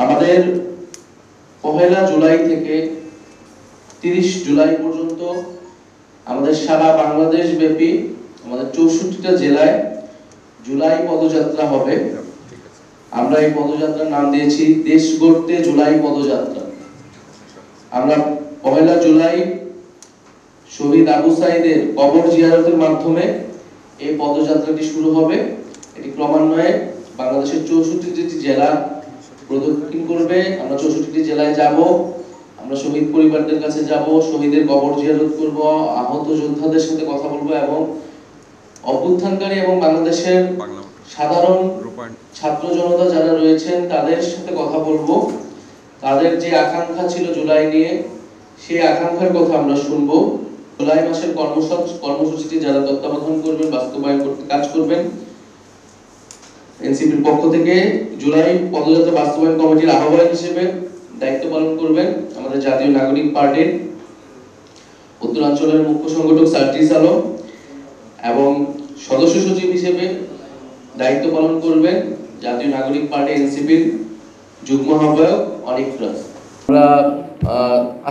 আমাদের 1 জুলাই থেকে 30 জুলাই পর্যন্ত আমাদের সারা বাংলাদেশ ব্যাপী আমাদের 64টা জেলায় জুলাই পদযাত্রা হবে। আমরা এই পদযাত্রার নাম দিয়েছি দেশ গড়তে জুলাই পদযাত্রা। আমরা 1 জুলাই শহীদ আবু সাঈদের কবর জিয়ারতের মাধ্যমে এই পদযাত্রাটি শুরু হবে। এটি ক্রমান্বয়ে বাংলাদেশের 64টি জেলা প্রদক্ষিণ করবে। আমরা 64টি জেলায় যাব, আমরা শহীদ পরিবারদের কাছে যাব, শহীদের কবর জিয়ারত করব, আহত যোদ্ধাদের সাথে কথা বলবো এবং অভ্যুত্থানকারী এবং বাংলাদেশের সাধারণ ছাত্র জনতা যারা রয়েছেন তাদের সাথে কথা বলবো। তাদের যে আকাঙ্ক্ষা ছিল জুলাই নিয়ে, সেই আকাঙ্ক্ষার কথা আমরা শুনবো। জুলাই মাসের কর্মসূচিটি যারা তত্ত্বাবধান করবেন, বাস্তবায়ন করতে কাজ করবেন, এনসিপির পক্ষ থেকে জুলাই পদযাত্রা বাস্তবায়ন কমিটির আহ্বায়ক হিসেবে দায়িত্ব পালন করবেন আমাদের জাতীয় নাগরিক পার্টির উত্তরাঞ্চলের মুখ্য সংগঠক সার্জিস আলম এবং সদস্য সচিব হিসেবে দায়িত্ব পালন করবেন জাতীয় নাগরিক পার্টি এনসিপির যুগ্ম আহ্বায়ক অনিক রাজ। আমরা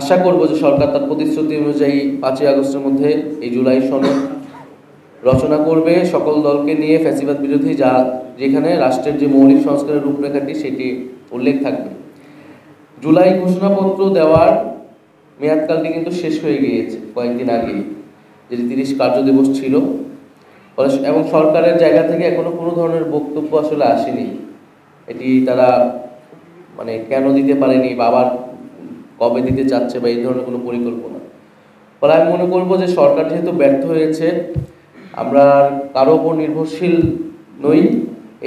আশা করব যে সরকার তার প্রতিশ্রুতি অনুযায়ী 5 আগস্টের মধ্যে এই জুলাই সনদ রচনা করবে সকল দলকে নিয়ে, ফ্যাসিবাদ বিরোধী, যা যেখানে রাষ্ট্রের যে মৌলিক সংস্কারের রূপরেখাটি সেটি উল্লেখ থাকবে। জুলাই ঘোষণাপত্র দেওয়ার মেয়াদকালটি কিন্তু শেষ হয়ে গিয়েছে কয়েকদিন আগে, যেটি 30 কার্যদিবস ছিল এবং সরকারের জায়গা থেকে এখনো কোনো ধরনের বক্তব্য আসলে আসেনি। এটি তারা কেন দিতে পারেনি বা আবার কবে দিতে চাচ্ছে বা এই ধরনের কোনো পরিকল্পনা। ফলে আমি মনে করবো যে সরকার যেহেতু ব্যর্থ হয়েছে, আমরা কারো উপর নির্ভরশীল নই।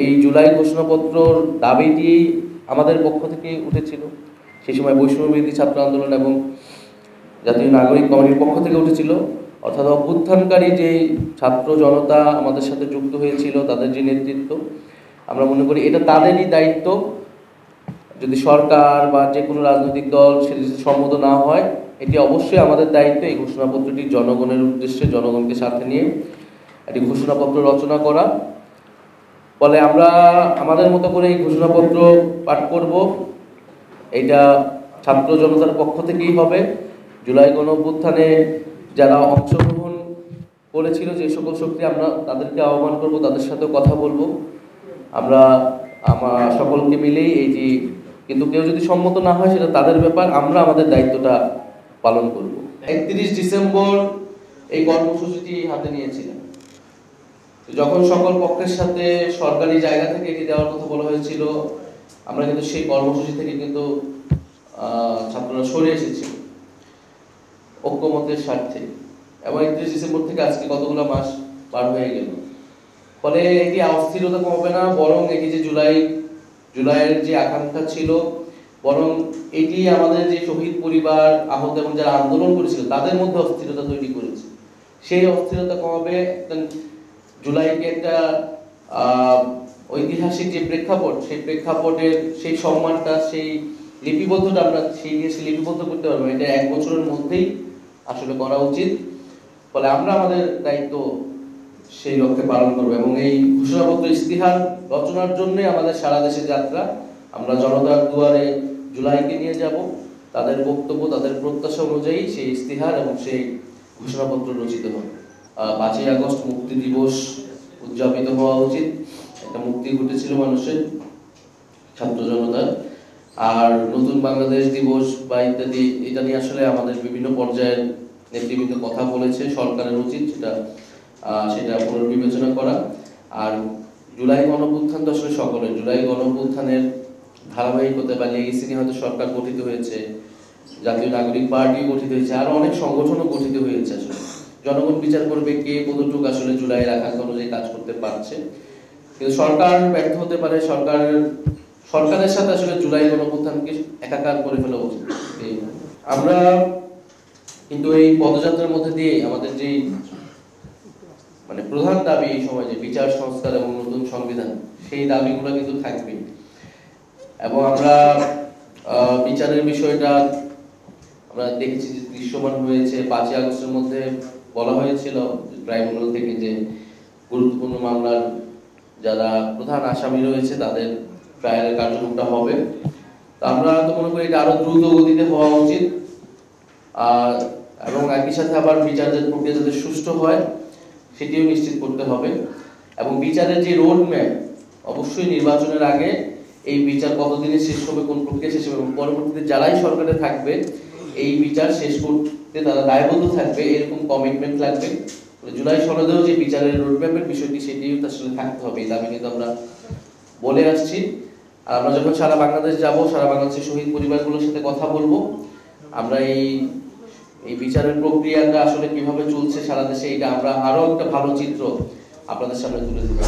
এই জুলাই ঘোষণাপত্রর দাবিটি আমাদের পক্ষ থেকে উঠেছিল, সেই সময় বৈষম্যবিরোধী ছাত্র আন্দোলন এবং জাতীয় নাগরিক কমিটির পক্ষ থেকে উঠেছিল। অর্থাৎ অভ্যুত্থানকারী যে ছাত্র জনতা আমাদের সাথে যুক্ত হয়েছিল, তাদের যে নেতৃত্ব, আমরা মনে করি এটা তাদেরই দায়িত্ব। যদি সরকার বা যে কোনো রাজনৈতিক দল সেটি সম্মত না হয়, এটি অবশ্যই আমাদের দায়িত্ব এই ঘোষণাপত্রটি জনগণের উদ্দেশ্যে, জনগণকে সাথে নিয়ে একটি ঘোষণাপত্র রচনা করা। ফলে আমরা আমাদের মতো করে এই ঘোষণাপত্র পাঠ করব। এটা ছাত্র জনতার পক্ষ থেকেই হবে। জুলাই গণঅভ্যুত্থানে যারা অংশগ্রহণ করেছিল, যে সকল শক্তি, আমরা তাদেরকে আহ্বান করব, তাদের সাথেও কথা বলবো। আমরা সকলকে মিলেই এইটি, কিন্তু কেউ যদি সম্মত না হয় সেটা তাদের ব্যাপার, আমরা আমাদের দায়িত্বটা পালন করব। 31 ডিসেম্বর এই কর্মসূচিটি হাতে নিয়েছিলাম। যখন সকল পক্ষের সাথে সরকারি জায়গা থেকে এটি দেওয়ার কথা বলা হয়েছিল, আমরা কিন্তু সেই কর্মসূচি থেকে কিন্তু ছাত্ররা সরে এসেছিল ঐক্যমতের স্বার্থে। এবং 31 ডিসেম্বর থেকে আজকে কতগুলো মাস পার হয়ে গেল। ফলে এটি অস্থিরতা কমবে না, বরং এটি যে জুলাইয়ের যে আকাঙ্ক্ষা ছিল, বরং এটি আমাদের যে শহীদ পরিবার, আহত এবং যারা আন্দোলন করেছিল তাদের মধ্যে অস্থিরতা তৈরি করেছে। সেই অস্থিরতা কমাবে। জুলাইকে একটা ঐতিহাসিক যে প্রেক্ষাপট, সেই প্রেক্ষাপটের সেই সম্মানটা, সেই লিপিবদ্ধটা আমরা সেই দেশে লিপিবদ্ধ করতে পারবো। এটা 1 বছরের মধ্যেই আসলে করা উচিত। ফলে আমরা আমাদের দায়িত্ব সেই লক্ষ্যে পালন করবো এবং এই ঘোষণাপত্র ইস্তিহার রচনার জন্য আমাদের সারা দেশে যাত্রা। আমরা জনতার দুয়ারে জুলাইকে নিয়ে যাব, তাদের বক্তব্য, তাদের প্রত্যাশা অনুযায়ী সেই ইস্তিহার এবং সেই ঘোষণাপত্র রচিত হবে। 5 আগস্ট মুক্তি দিবস উদযাপিত হওয়া উচিত। একটা মুক্তি ঘটেছিল মানুষের, ছাত্র জনতার। আর নতুন বাংলাদেশ দিবস বা ইত্যাদি, এটা নিয়ে আসলে আমাদের বিভিন্ন পর্যায়ের নেতৃবৃন্দ কথা বলেছে। সরকারের উচিত সেটা পুনর্বিবেচনা করা। আর জুলাই গণঅভ্যুত্থান তো আসলে সকলের। জুলাই গণঅভ্যুত্থানের ধারাবাহিকতা বা লেগেসি নিয়ে হয়তো সরকার গঠিত হয়েছে, জাতীয় নাগরিক পার্টি গঠিত হয়েছে, আরো অনেক সংগঠনও গঠিত হয়েছে। আসলে জনগণ বিচার করবে কে কতটুকু আসলে জুলাইয়ের আকাঙ্ক্ষা অনুযায়ী কাজ করতে পারছে। কিন্তু সরকার ব্যর্থ হতে পারে। সরকারের সাথে আসলে জুলাই গণঅভ্যুত্থানকে একাকার করে ফেলা উচিত। আমরা কিন্তু এই পদযাত্রার মধ্যে দিয়ে আমাদের যে প্রধান দাবি এই সময়, যে বিচার সংস্কার এবং নতুন সংবিধান, সেই দাবিগুলো কিন্তু থাকবে। এবং আমরা বিচারের বিষয়টা আমরা দেখেছি যে দৃশ্যমান হয়েছে। 5 আগস্টের মধ্যে বলা হয়েছিল ট্রাইব্যুনাল থেকে যে গুরুত্বপূর্ণ মামলার যারা প্রধান আসামি রয়েছে তাদের ট্রায়ালের কার্যক্রমটা হবে। তো আমরা তো মনে করি এটা আরো দ্রুত গতিতে হওয়া উচিত, এবং একই সাথে আবার বিচারের প্রক্রিয়া যাতে সুষ্ঠু হয় সেটিও নিশ্চিত করতে হবে। এবং বিচারের যে রোড ম্যাপ, অবশ্যই নির্বাচনের আগে এই বিচার কতদিনে শেষ হবে, কোন প্রক্রিয়া শেষ হবে, এবং পরবর্তীতে যারাই সরকারে থাকবে এই বিচার শেষ করতে তারা দায়বদ্ধ থাকবে, এরকম কমিটমেন্ট লাগবে। জুলাই সনদেও যে বিচারের রোডম্যাপের বিষয়টি সেটিও আসলে থাকতে হবে, এই দাবি কিন্তু আমরা বলে আসছি। আর আমরা যখন সারা বাংলাদেশ যাব, সারা বাংলাদেশের শহীদ পরিবারগুলোর সাথে কথা বলবো, আমরা এই বিচারের প্রক্রিয়াটা আসলে কিভাবে চলছে সারা দেশে, এটা আমরা আরো একটা ভালো চিত্র আপনাদের সামনে তুলে ধরবো।